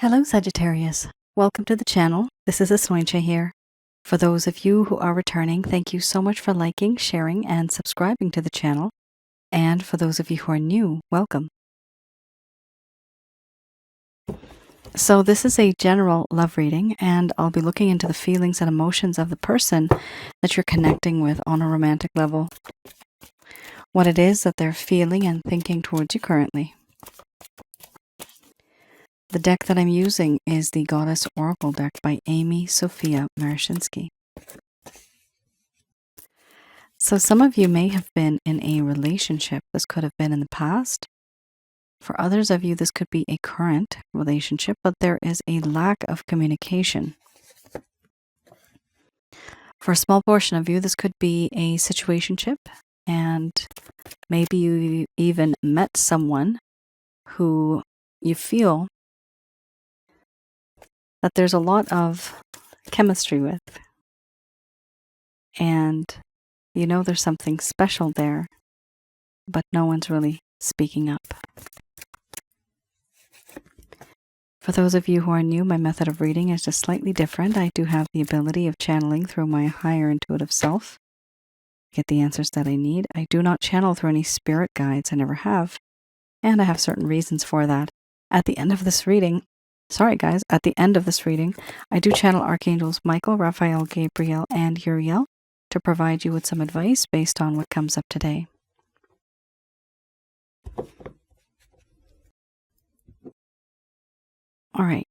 Hello, Sagittarius. Welcome to the channel. This is Asnointia here. For those of you who are returning, thank you so much for liking, sharing, and subscribing to the channel. And for those of you who are new, welcome. So this is a general love reading, and I'll be looking into the feelings and emotions of the person that you're connecting with on a romantic level. What it is that they're feeling and thinking towards you currently. The deck that I'm using is the Goddess Oracle deck by Amy Sophia Marashinsky. So some of you may have been in a relationship. This could have been in the past. For others of you, this could be a current relationship, but there is a lack of communication. For a small portion of you, this could be a situationship, and maybe you even met someone who you feel that there's a lot of chemistry with. And you know there's something special there, but no one's really speaking up. For those of you who are new, my method of reading is just slightly different. I do have the ability of channeling through my higher intuitive self to get the answers that I need. I do not channel through any spirit guides. I never have. And I have certain reasons for that. At the end of this reading, at the end of this reading, I do channel Archangels Michael, Raphael, Gabriel, and Uriel to provide you with some advice based on what comes up today. All right.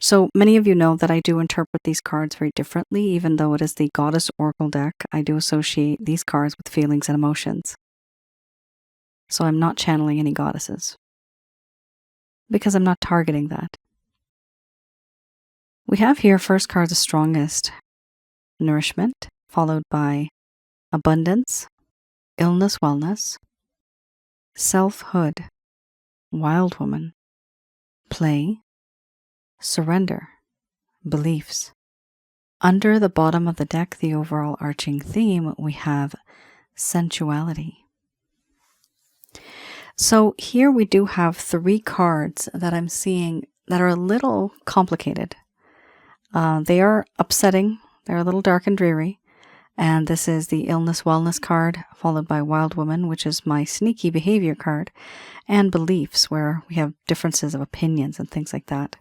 So many of you know that I do interpret these cards very differently. Even though it is the Goddess Oracle deck, I do associate these cards with feelings and emotions. So I'm not channeling any goddesses, because I'm not targeting that. We have here first card, the strongest, nourishment, followed by abundance, illness, wellness, selfhood, wild woman, play, surrender, beliefs. Under the bottom of the deck, the overall arching theme, we have sensuality. So here we do have three cards that I'm seeing that are a little complicated. They are upsetting. They're a little dark and dreary. And this is the illness wellness card, followed by wild woman, which is my sneaky behavior card, and beliefs, where we have differences of opinions and things like that.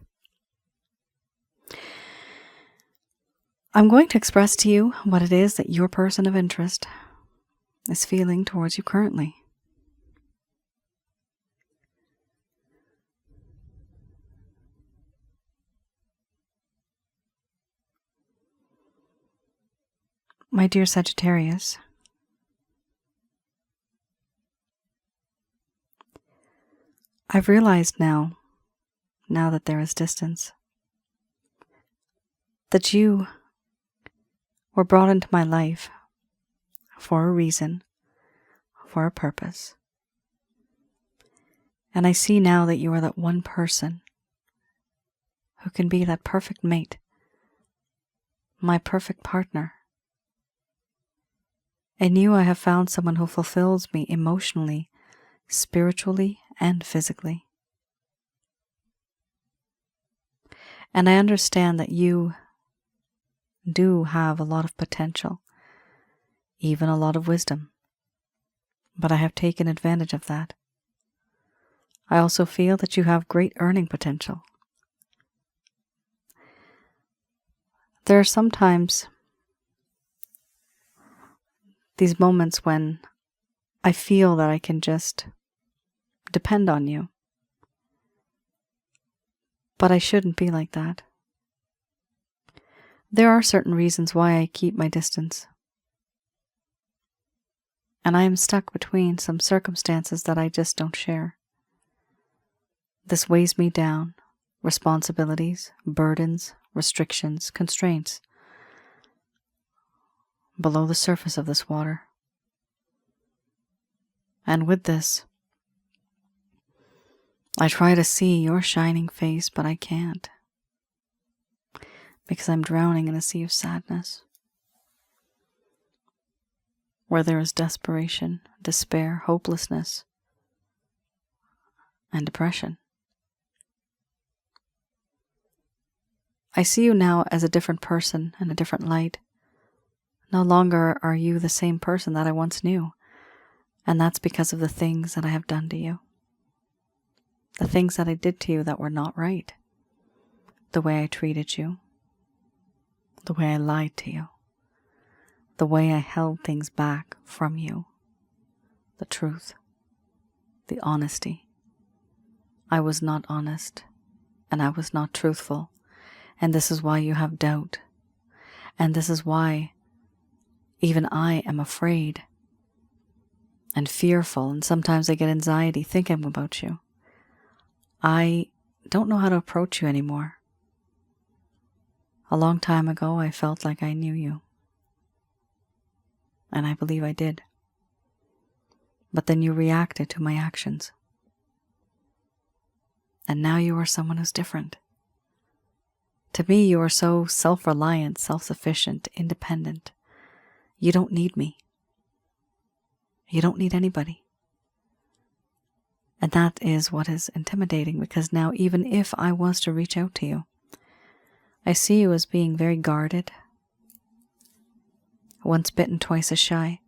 I'm going to express to you what it is that your person of interest is feeling towards you currently. My dear Sagittarius, I've realized now that there is distance, that you were brought into my life for a reason, for a purpose. And I see now that you are that one person who can be that perfect mate, my perfect partner. In you, I have found someone who fulfills me emotionally, spiritually, and physically. And I understand that you do have a lot of potential, even a lot of wisdom. But I have taken advantage of that. I also feel that you have great earning potential. There are sometimes these moments when I feel that I can just depend on you. But I shouldn't be like that. There are certain reasons why I keep my distance. And I am stuck between some circumstances that I just don't share. This weighs me down. Responsibilities, burdens, restrictions, constraints. Below the surface of this water. And with this, I try to see your shining face, but I can't. Because I'm drowning in a sea of sadness. Where there is desperation, despair, hopelessness, and depression. I see you now as a different person in a different light. No longer are you the same person that I once knew, and that's because of the things that I have done to you. The things that I did to you that were not right. The way I treated you. The way I lied to you. The way I held things back from you. The truth. The honesty. I was not honest, and I was not truthful, and this is why you have doubt, and this is why even I am afraid and fearful, and sometimes I get anxiety thinking about you. I don't know how to approach you anymore. A long time ago, I felt like I knew you, and I believe I did. But then you reacted to my actions. And now you are someone who's different. To me, you are so self-reliant, self-sufficient, independent. You don't need me. You don't need anybody. And that is what is intimidating, because now even if I was to reach out to you, I see you as being very guarded. Once bitten, twice as shy.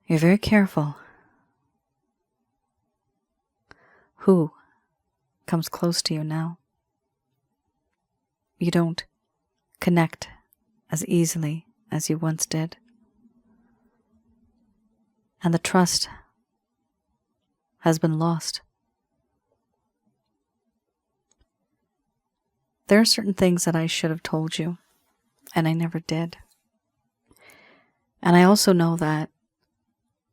You're very careful. Who comes close to you now? You don't connect as easily as you once did. And the trust has been lost. There are certain things that I should have told you, and I never did. And I also know that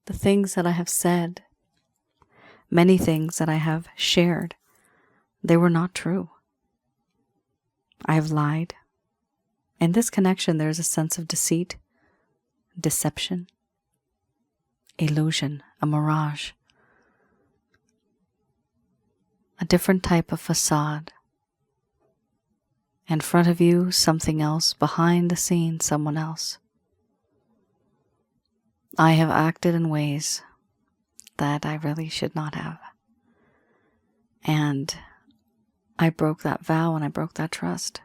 the things that I have said, many things that I have shared, they were not true. I have lied. In this connection, there is a sense of deceit, deception, illusion, a mirage, a different type of facade. In front of you, something else. Behind the scenes, someone else. I have acted in ways that I really should not have. And I broke that vow and I broke that trust.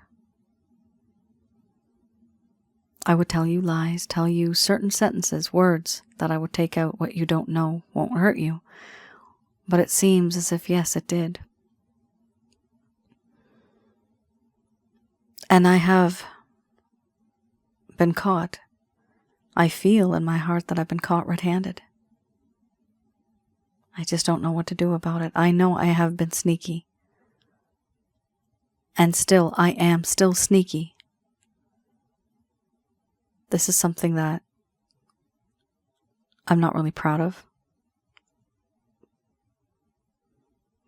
I would tell you lies, tell you certain sentences, words that I would take out what you don't know won't hurt you. But it seems as if, yes, it did. And I have been caught. I feel in my heart that I've been caught red-handed. I just don't know what to do about it. I know I have been sneaky. And still, I am still sneaky. This is something that I'm not really proud of.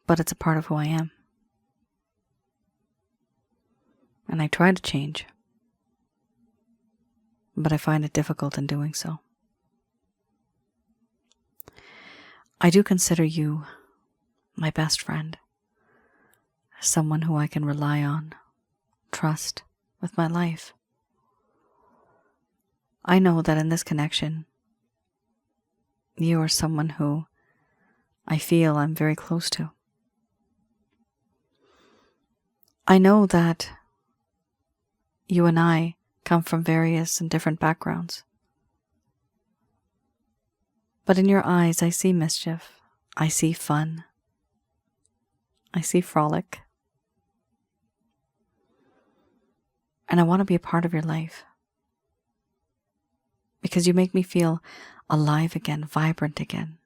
But it's a part of who I am. And I try to change. But I find it difficult in doing so. I do consider you my best friend. Someone who I can rely on, trust with my life. I know that in this connection, you are someone who I feel I'm very close to. I know that you and I come from various and different backgrounds. But in your eyes, I see mischief. I see fun. I see frolic. And I want to be a part of your life. Because you make me feel alive again, vibrant again,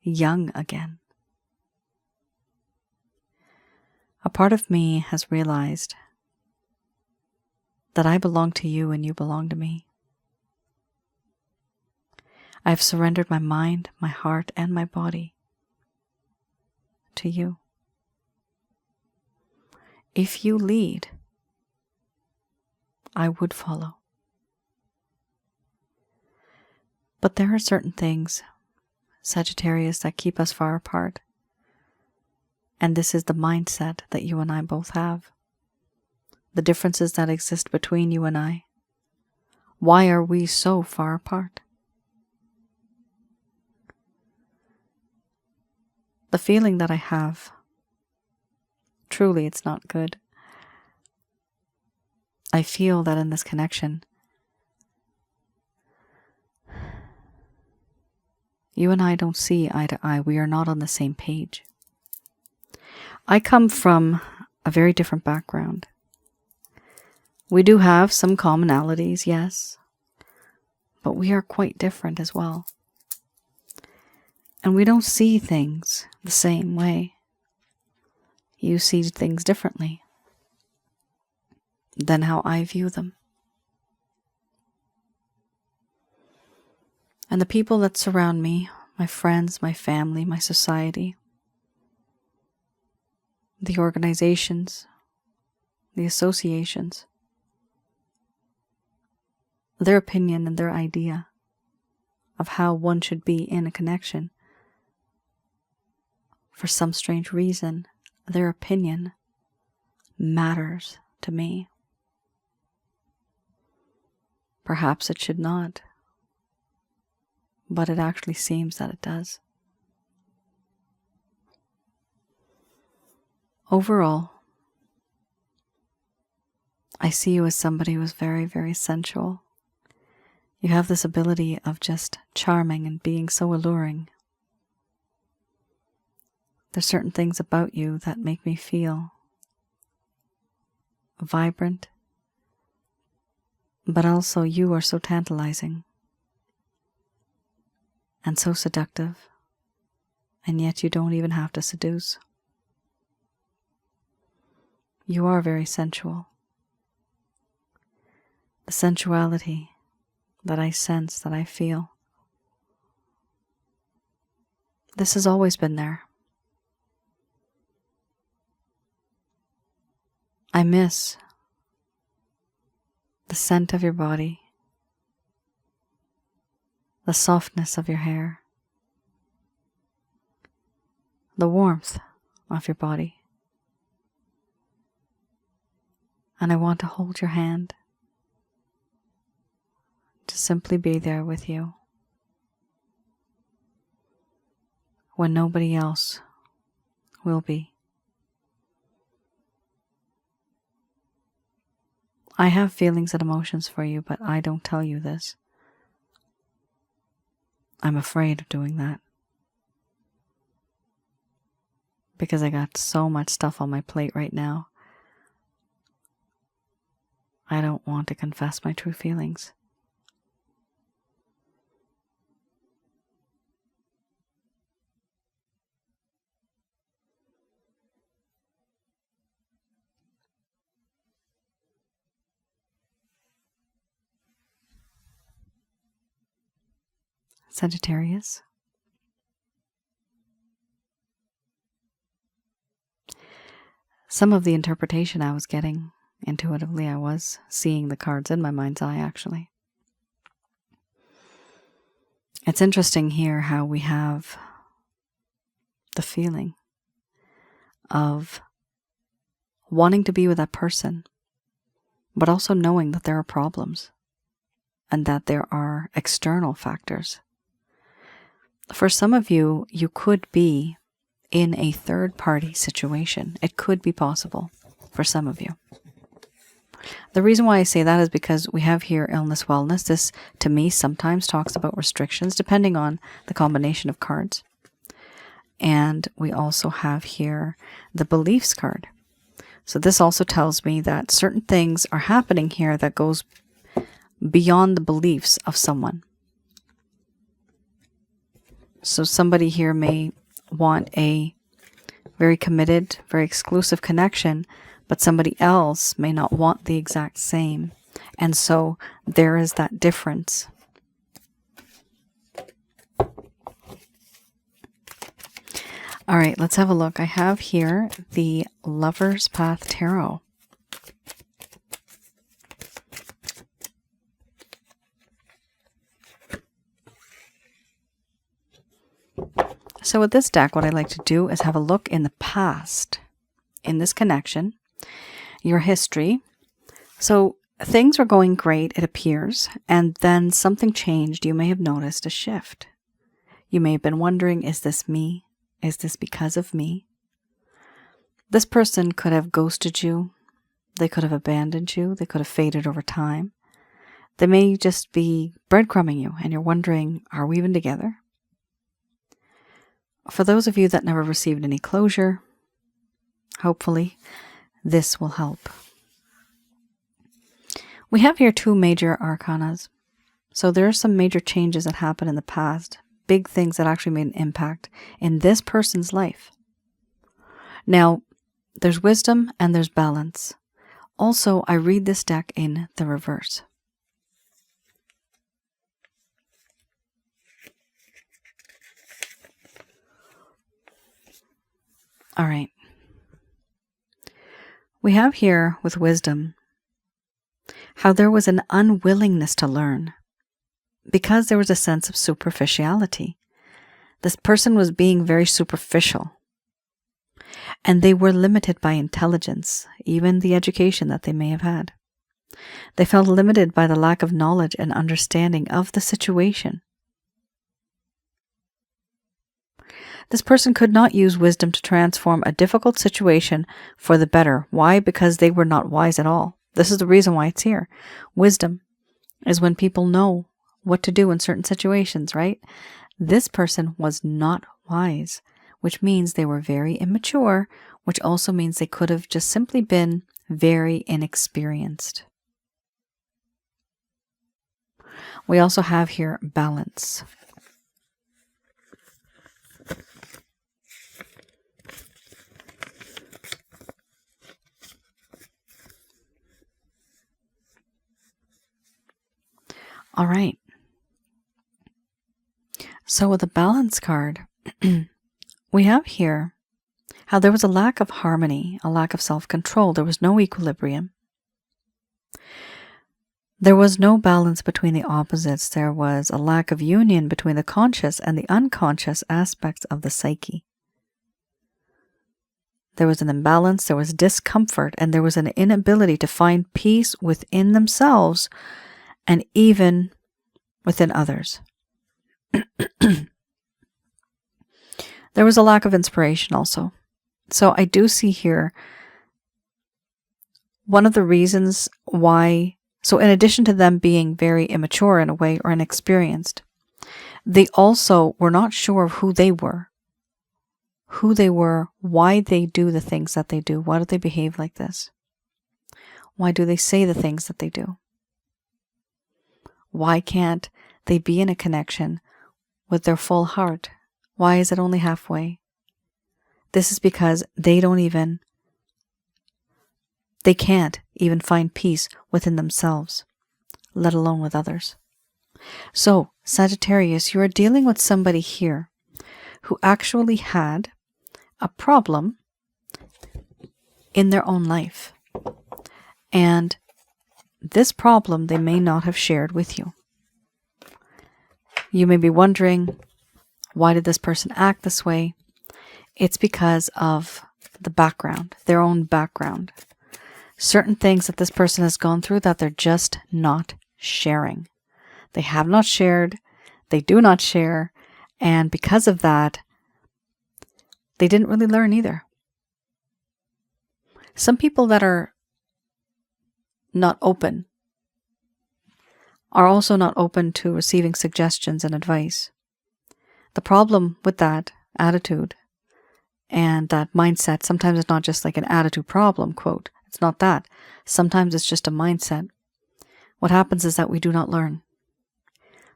young again. A part of me has realized that I belong to you and you belong to me. I have surrendered my mind, my heart, and my body to you. If you lead, I would follow. But there are certain things, Sagittarius, that keep us far apart. And this is the mindset that you and I both have. The differences that exist between you and I. Why are we so far apart? The feeling that I have, truly it's not good. I feel that in this connection, you and I don't see eye to eye. We are not on the same page. I come from a very different background. We do have some commonalities, yes, but we are quite different as well. And we don't see things the same way. You see things differently than how I view them. And the people that surround me, my friends, my family, my society, the organizations, the associations, their opinion and their idea of how one should be in a connection, for some strange reason, their opinion matters to me. Perhaps it should not, but it actually seems that it does. Overall, I see you as somebody who is very, very sensual. You have this ability of just charming and being so alluring. There's certain things about you that make me feel vibrant, but also you are so tantalizing and so seductive, and yet you don't even have to seduce. You are very sensual. The sensuality that I sense, that I feel, this has always been there. I miss the scent of your body, the softness of your hair, the warmth of your body. And I want to hold your hand, to simply be there with you when nobody else will be. I have feelings and emotions for you, but I don't tell you this. I'm afraid of doing that because I got so much stuff on my plate right now. I don't want to confess my true feelings. Sagittarius. Some of the interpretation I was getting intuitively, I was seeing the cards in my mind's eye, actually. It's interesting here how we have the feeling of wanting to be with that person, but also knowing that there are problems and that there are external factors. For some of you, you could be in a third-party situation. It could be possible for some of you. The reason why I say that is because we have here illness, wellness. This, to me, sometimes talks about restrictions, depending on the combination of cards. And we also have here the beliefs card. So this also tells me that certain things are happening here that goes beyond the beliefs of someone. So somebody here may want a very committed, very exclusive connection, but somebody else may not want the exact same. And so there is that difference. All right, let's have a look. I have here the Lover's Path Tarot. So with this deck, what I like to do is have a look in the past, in this connection, your history. So things were going great, it appears, and then something changed. You may have noticed a shift. You may have been wondering, is this me? Is this because of me? This person could have ghosted you. They could have abandoned you. They could have faded over time. They may just be breadcrumbing you and you're wondering, are we even together? For those of you that never received any closure, hopefully this will help. We have here 2 major arcanas. So there are some major changes that happened in the past, big things that actually made an impact in this person's life. Now, there's wisdom and there's balance. Also, I read this deck in the reverse. All right. We have here with wisdom how there was an unwillingness to learn because there was a sense of superficiality. This person was being very superficial and they were limited by intelligence, even the education that they may have had. They felt limited by the lack of knowledge and understanding of the situation. This person could not use wisdom to transform a difficult situation for the better. Why? Because they were not wise at all. This is the reason why it's here. Wisdom is when people know what to do in certain situations, right? This person was not wise, which means they were very immature, which also means they could have just simply been very inexperienced. We also have here balance. All right. So with the balance card, we have here how there was a lack of harmony, a lack of self-control. There was no equilibrium. There was no balance between the opposites. There was a lack of union between the conscious and the unconscious aspects of the psyche. There was an imbalance, there was discomfort, and there was an inability to find peace within themselves and even within others. There was a lack of inspiration also. So I do see here one of the reasons why, so in addition to them being very immature in a way or inexperienced, they also were not sure of who they were, why they do the things that they do, why do they behave like this, why do they say the things that they do. Why can't they be in a connection with their full heart? Why is it only halfway? This is because they can't even find peace within themselves, let alone with others. So, Sagittarius, you are dealing with somebody here who actually had a problem in their own life. And this problem they may not have shared with you. You may be wondering, why did this person act this way? It's because of the background, their own background. Certain things that this person has gone through that they're just not sharing. They have not shared, they do not share, and because of that, they didn't really learn either. Some people that are not open are also not open to receiving suggestions and advice. The problem with that attitude and that mindset, sometimes it's not just like an attitude problem, quote. It's not that. Sometimes it's just a mindset. What happens is that we do not learn.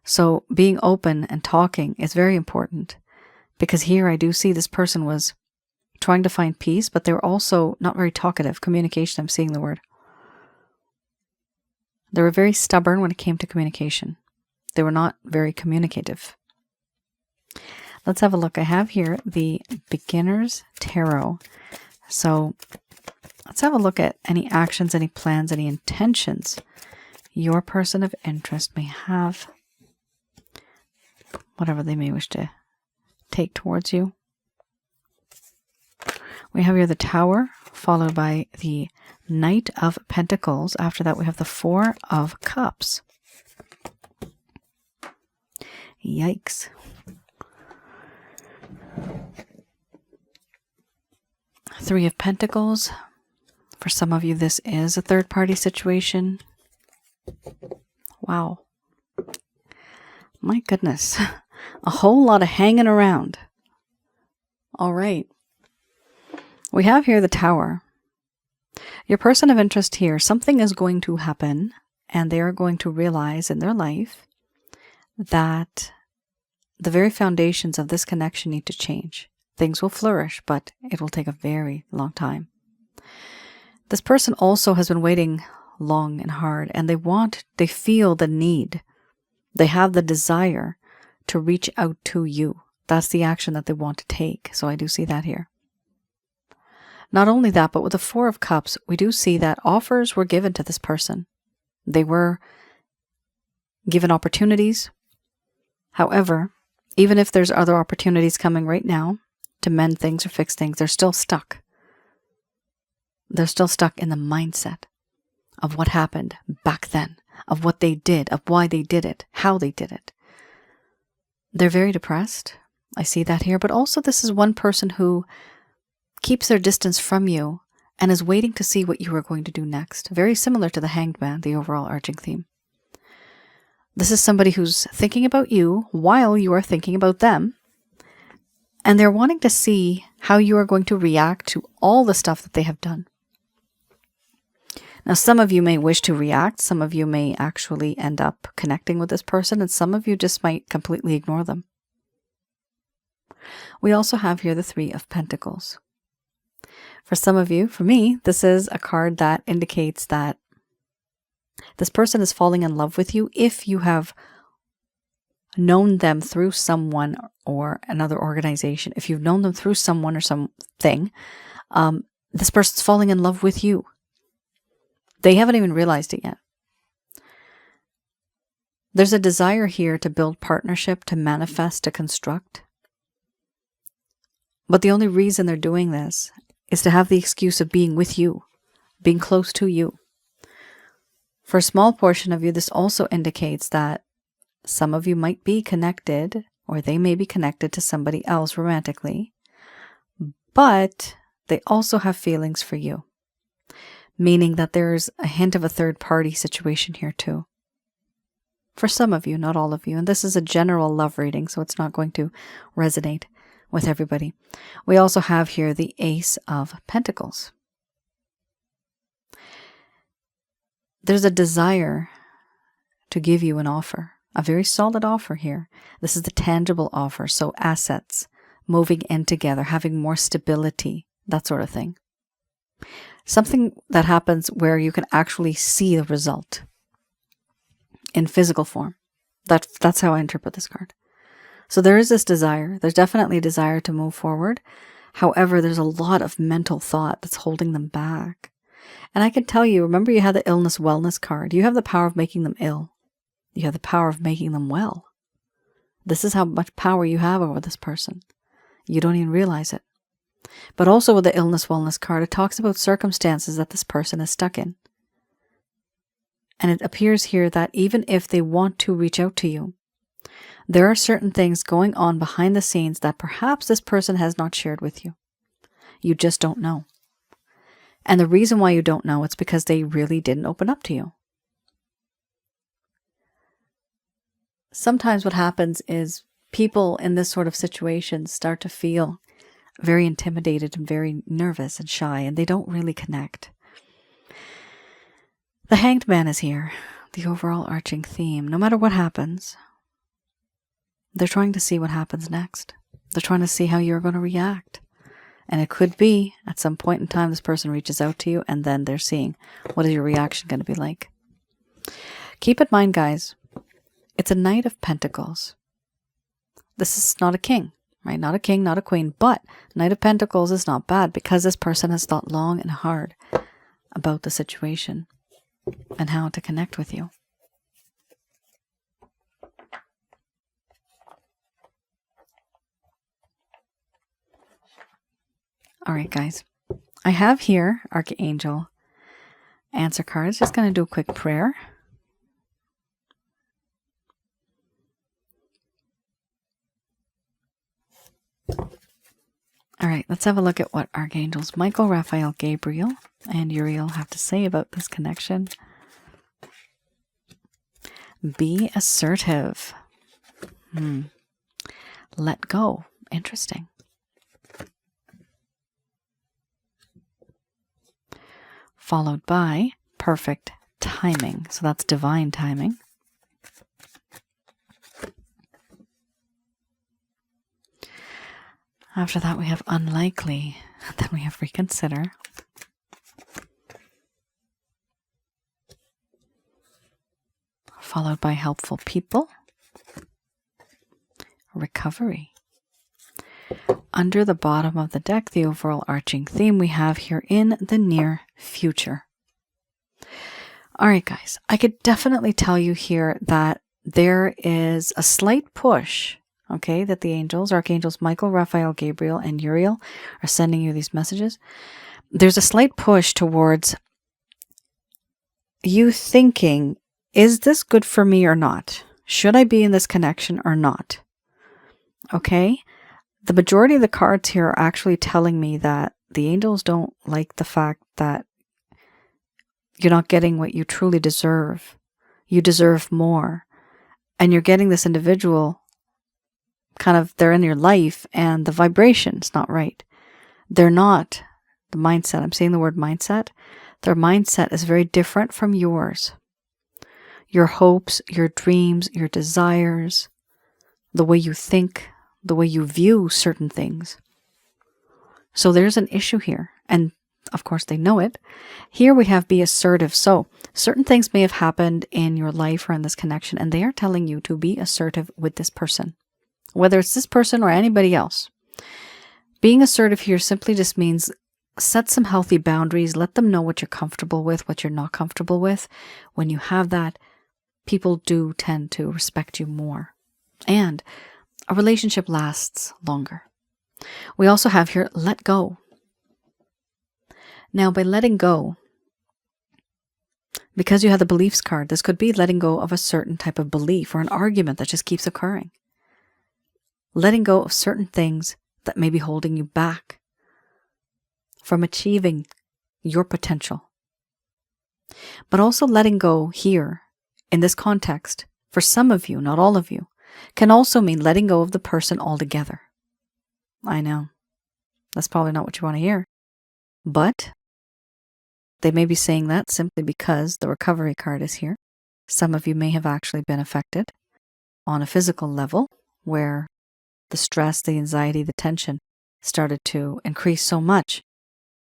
So being open and talking is very important, because here I do see this person was trying to find peace, but they were also not very talkative. Communication, I'm seeing the word. They were very stubborn when it came to communication. They were not very communicative. Let's have a look. I have here the Beginner's Tarot. So let's have a look at any actions, any plans, any intentions your person of interest may have. Whatever they may wish to take towards you. We have here the Tower, followed by the Knight of Pentacles. After that, we have the Four of Cups. Yikes. Three of Pentacles, For some of you, this is a third-party situation. Wow. My goodness. A whole lot of hanging around. All right. We have here the Tower. Your person of interest here, something is going to happen, and they are going to realize in their life that the very foundations of this connection need to change. Things will flourish, but it will take a very long time. This person also has been waiting long and hard, and they feel the need. They have the desire to reach out to you. That's the action that they want to take. So I do see that here. Not only that, but with the Four of Cups, we do see that offers were given to this person. They were given opportunities. However, even if there's other opportunities coming right now to mend things or fix things, they're still stuck. They're still stuck in the mindset of what happened back then, of what they did, of why they did it, how they did it. They're very depressed. I see that here. But also this is one person who keeps their distance from you and is waiting to see what you are going to do next. Very similar to the Hanged Man, the overall arching theme. This is somebody who's thinking about you while you are thinking about them. And they're wanting to see how you are going to react to all the stuff that they have done. Now, some of you may wish to react. Some of you may actually end up connecting with this person. And some of you just might completely ignore them. We also have here the Three of Pentacles. For some of you, for me, this is a card that indicates that this person is falling in love with you if you have known them through someone or another organization. If you've known them through someone or something, this person's falling in love with you. They haven't even realized it yet. There's a desire here to build partnership, to manifest, to construct. But the only reason they're doing this is to have the excuse of being with you, being close to you. For a small portion of you, this also indicates that some of you might be connected, or they may be connected to somebody else romantically, but they also have feelings for you, meaning that there's a hint of a third-party situation here too. For some of you, not all of you, and this is a general love reading, so it's not going to resonate with everybody. We also have here the Ace of Pentacles. There's a desire to give you an offer, a very solid offer here. This is the tangible offer, so assets, moving in together, having more stability, that sort of thing. Something that happens where you can actually see the result in physical form. That's how I interpret this card. So there is this desire. There's definitely a desire to move forward. However, there's a lot of mental thought that's holding them back. And I can tell you, remember you had the illness wellness card. You have the power of making them ill. You have the power of making them well. This is how much power you have over this person. You don't even realize it. But also with the illness wellness card, it talks about circumstances that this person is stuck in. And it appears here that even if they want to reach out to you, there are certain things going on behind the scenes that perhaps this person has not shared with you. You just don't know. And the reason why you don't know, it's because they really didn't open up to you. Sometimes what happens is people in this sort of situation start to feel very intimidated and very nervous and shy, and they don't really connect. The Hanged Man is here, the overall arching theme. No matter what happens, they're trying to see what happens next. They're trying to see how you're going to react. And it could be at some point in time this person reaches out to you and then they're seeing what is your reaction going to be like. Keep in mind, guys, it's a Knight of Pentacles. This is not a king, right? Not a king, not a queen, but Knight of Pentacles is not bad because this person has thought long and hard about the situation and how to connect with you. All right, guys, I have here Archangel answer cards. Just going to do a quick prayer. All right, let's have a look at what Archangels Michael, Raphael, Gabriel and Uriel have to say about this connection? Be assertive. Let go. Interesting. Followed by perfect timing. So that's divine timing. After that, we have unlikely. Then we have reconsider. Followed by helpful people. Recovery. Under the bottom of the deck, the overall arching theme we have here in the near future. All right, guys, I could definitely tell you here that there is a slight push, okay, that the angels, archangels Michael, Raphael, Gabriel, and Uriel are sending you these messages. There's a slight push towards you thinking, is this good for me or not? Should I be in this connection or not? Okay? The majority of the cards here are actually telling me that the angels don't like the fact that you're not getting what you truly deserve. You deserve more. And you're getting this individual, kind of, they're in your life and the vibration's not right. They're not the mindset. I'm saying the word mindset. Their mindset is very different from yours. Your hopes, your dreams, your desires, the way you think, the way you view certain things. So there's an issue here. And of course they know it. Here we have be assertive. So certain things may have happened in your life or in this connection, and they are telling you to be assertive with this person. Whether it's this person or anybody else. Being assertive here simply just means set some healthy boundaries. Let them know what you're comfortable with, what you're not comfortable with. When you have that, people do tend to respect you more. And a relationship lasts longer. We also have here, let go. Now, by letting go, because you have the beliefs card, this could be letting go of a certain type of belief or an argument that just keeps occurring. Letting go of certain things that may be holding you back from achieving your potential. But also letting go here, in this context, for some of you, not all of you, can also mean letting go of the person altogether. I know. That's probably not what you want to hear. But they may be saying that simply because the recovery card is here. Some of you may have actually been affected on a physical level where the stress, the anxiety, the tension started to increase so much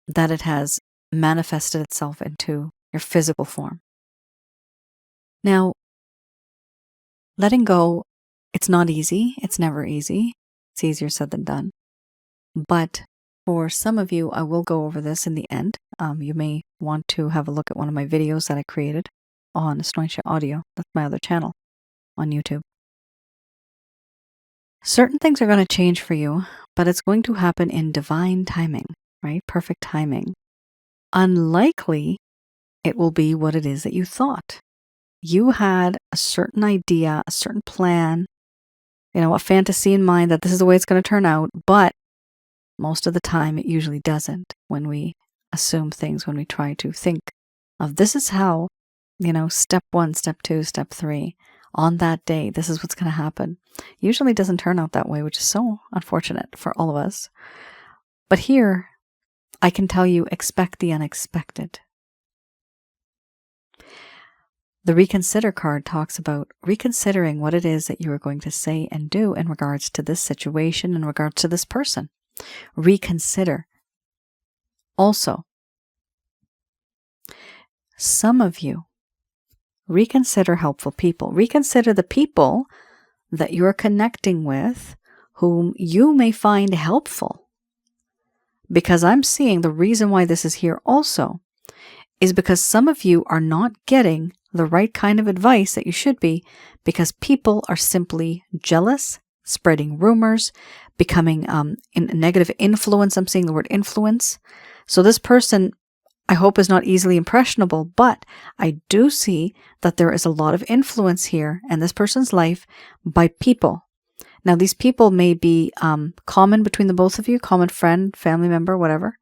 that it has manifested itself into your physical form. Now, letting go, it's not easy. It's never easy. It's easier said than done. But for some of you, I will go over this in the end. You may want to have a look at one of my videos that I created on Asnointia Audio. That's my other channel on YouTube. Certain things are going to change for you, but it's going to happen in divine timing, right? Perfect timing. Unlikely it will be what it is that you thought. You had a certain idea, a certain plan, a fantasy in mind that this is the way it's going to turn out, but most of the time it usually doesn't when we assume things, when we try to think of this is how, step 1, step 2, step 3, on that day, this is what's going to happen. Usually doesn't turn out that way, which is so unfortunate for all of us. But here, I can tell you, expect the unexpected. The reconsider card talks about reconsidering what it is that you are going to say and do in regards to this situation, in regards to this person. Reconsider. Also, some of you, reconsider helpful people. Reconsider the people that you're connecting with whom you may find helpful. Because I'm seeing the reason why this is here also is because some of you are not getting the right kind of advice that you should be because people are simply jealous, spreading rumors, becoming in a negative influence. I'm seeing the word influence. So this person, I hope, is not easily impressionable, but I do see that there is a lot of influence here in this person's life by people. Now, these people may be common between the both of you, common friend, family member, whatever.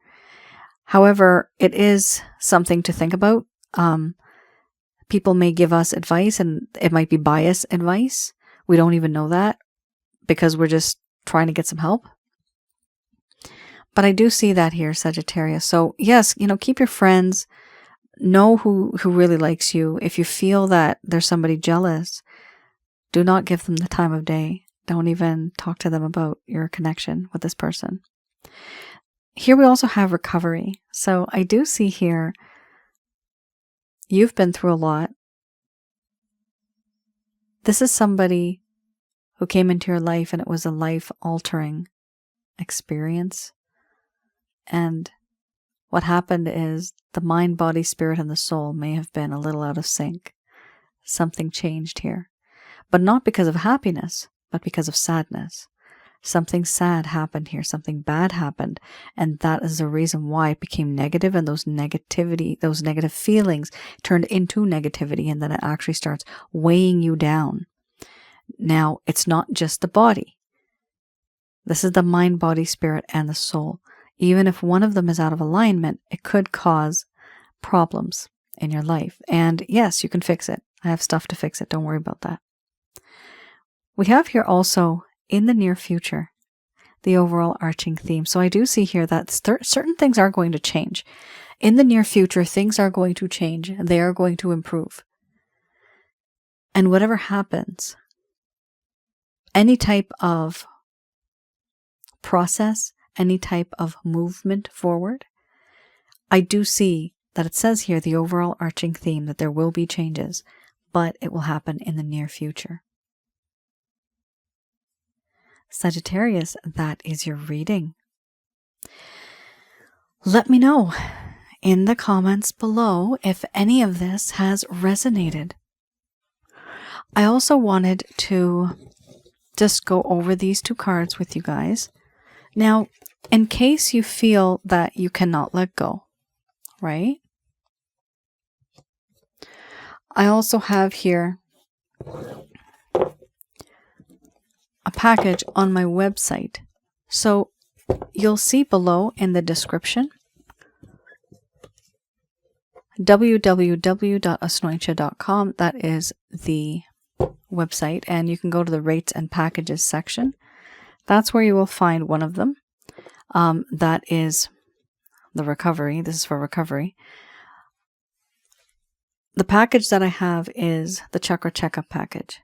However, it is something to think about. People may give us advice and it might be biased advice. We don't even know that because we're just trying to get some help. But I do see that here, Sagittarius. So yes, keep your friends. Know who really likes you. If you feel that there's somebody jealous, do not give them the time of day. Don't even talk to them about your connection with this person. Here we also have recovery. So I do see here, you've been through a lot. This is somebody who came into your life and it was a life-altering experience. And what happened is the mind, body, spirit, and the soul may have been a little out of sync. Something changed here. But not because of happiness, but because of sadness. Something sad happened here. Something bad happened. And that is the reason why it became negative, and those negative feelings turned into negativity, and then it actually starts weighing you down. Now, it's not just the body. This is the mind, body, spirit, and the soul. Even if one of them is out of alignment, it could cause problems in your life. And yes, you can fix it. I have stuff to fix it. Don't worry about that. We have here also, in the near future, the overall arching theme. So I do see here that certain things are going to change. In the near future, things are going to change. They are going to improve. And whatever happens, any type of process, any type of movement forward, I do see that it says here, the overall arching theme, that there will be changes, but it will happen in the near future. Sagittarius, that is your reading. Let me know in the comments below if any of this has resonated. I also wanted to just go over these two cards with you guys. Now, in case you feel that you cannot let go, right? I also have here a package on my website. So you'll see below in the description, www.asnointia.com. That is the website, and you can go to the rates and packages section. That's where you will find one of them. That is the recovery. This is for recovery. The package that I have is the chakra checkup package.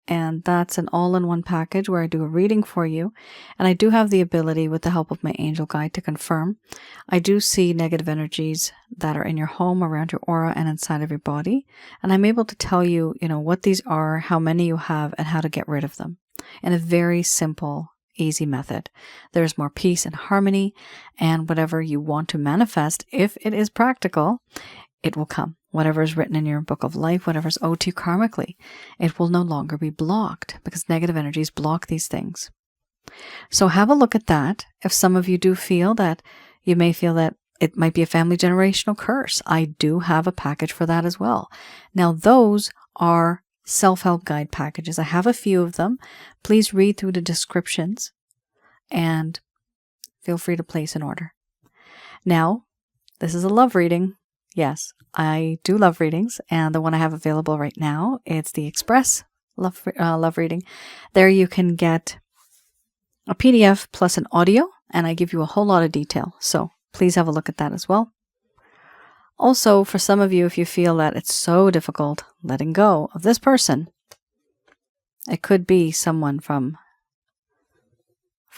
And that's an all-in-one package where I do a reading for you. And I do have the ability, with the help of my angel guide, to confirm. I do see negative energies that are in your home, around your aura, and inside of your body. And I'm able to tell you, what these are, how many you have, and how to get rid of them in a very simple, easy method. There's more peace and harmony, and whatever you want to manifest, if it is practical, it will come. Whatever is written in your book of life, whatever is owed to you karmically, it will no longer be blocked, because negative energies block these things. So have a look at that. If some of you do feel that, you may feel that it might be a family generational curse, I do have a package for that as well. Now, those are self-help guide packages. I have a few of them. Please read through the descriptions and feel free to place an order. Now, this is a love reading. Yes, I do love readings, and the one I have available right now, it's the Express love reading. There you can get a PDF plus an audio, and I give you a whole lot of detail. So please have a look at that as well. Also, for some of you, if you feel that it's so difficult letting go of this person, it could be someone from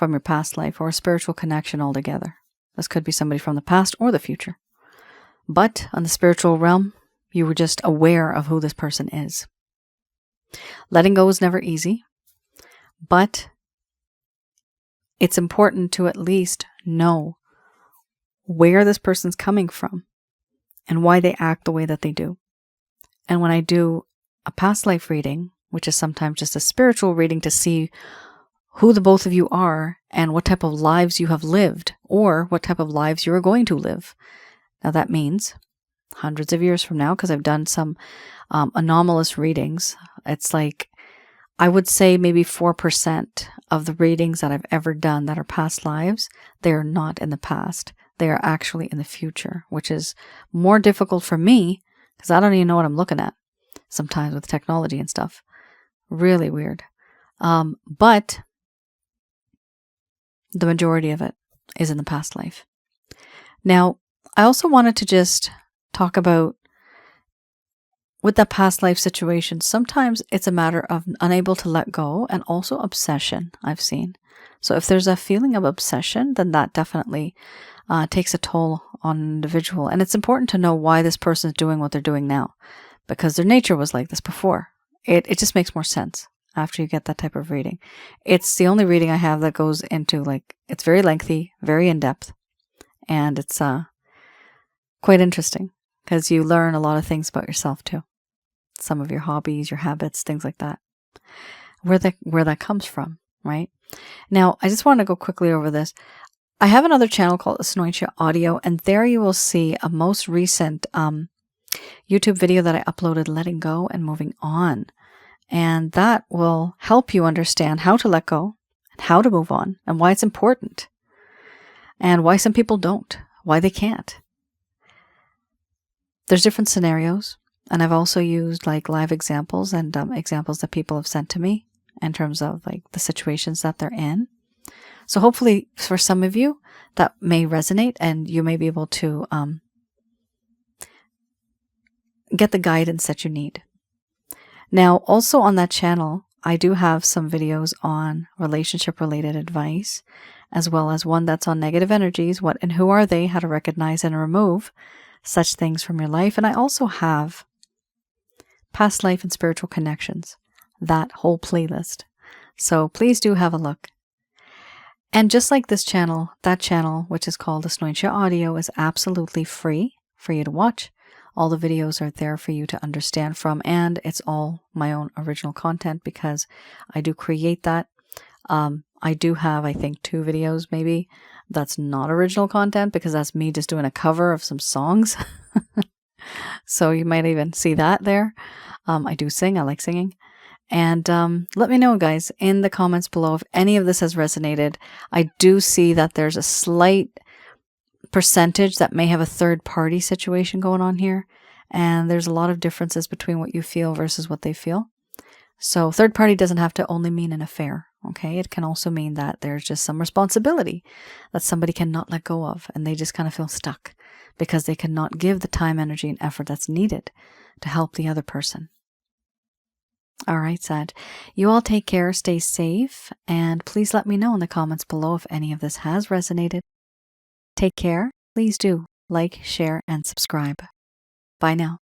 your past life, or a spiritual connection altogether. This could be somebody from the past or the future. But on the spiritual realm, you were just aware of who this person is. Letting go is never easy, but it's important to at least know where this person's coming from and why they act the way that they do. And when I do a past life reading, which is sometimes just a spiritual reading to see who the both of you are and what type of lives you have lived, or what type of lives you are going to live. Now that means hundreds of years from now, because I've done some anomalous readings. It's like, I would say maybe 4% of the readings that I've ever done that are past lives, they are not in the past. They are actually in the future, which is more difficult for me because I don't even know what I'm looking at sometimes with technology and stuff. Really weird. But the majority of it is in the past life. Now, I also wanted to just talk about with that past life situation, sometimes it's a matter of unable to let go and also obsession, I've seen. So if there's a feeling of obsession, then that definitely takes a toll on an individual. And it's important to know why this person is doing what they're doing now, because their nature was like this before. It just makes more sense after you get that type of reading. It's the only reading I have that goes into, like, it's very lengthy, very in-depth, and it's quite interesting because you learn a lot of things about yourself too. Some of your hobbies, your habits, things like that. Where that comes from, right? Now, I just want to go quickly over this. I have another channel called Asnointia Audio, and there you will see a most recent YouTube video that I uploaded, letting go and moving on. And that will help you understand how to let go and how to move on and why it's important and why some people don't, why they can't. There's different scenarios. And I've also used like live examples and examples that people have sent to me in terms of like the situations that they're in. So hopefully for some of you that may resonate and you may be able to get the guidance that you need. Now, also on that channel, I do have some videos on relationship related advice, as well as one that's on negative energies, what and who are they, how to recognize and remove such things from your life. And I also have past life and spiritual connections, that whole playlist. So please do have a look. And just like this channel, that channel, which is called Asnointia Audio, is absolutely free for you to watch. All the videos are there for you to understand from, and it's all my own original content because I do create that. I do have, I think, 2 videos maybe that's not original content because that's me just doing a cover of some songs. So you might even see that there. I do sing. I like singing. And let me know, guys, in the comments below if any of this has resonated. I do see that there's a slight percentage that may have a third-party situation going on here. And there's a lot of differences between what you feel versus what they feel. So third party doesn't have to only mean an affair. Okay, it can also mean that there's just some responsibility that somebody cannot let go of, and they just kind of feel stuck because they cannot give the time, energy, and effort that's needed to help the other person. All right, Sag. You all take care, stay safe, and please let me know in the comments below if any of this has resonated. Take care. Please do like, share, and subscribe. Bye now.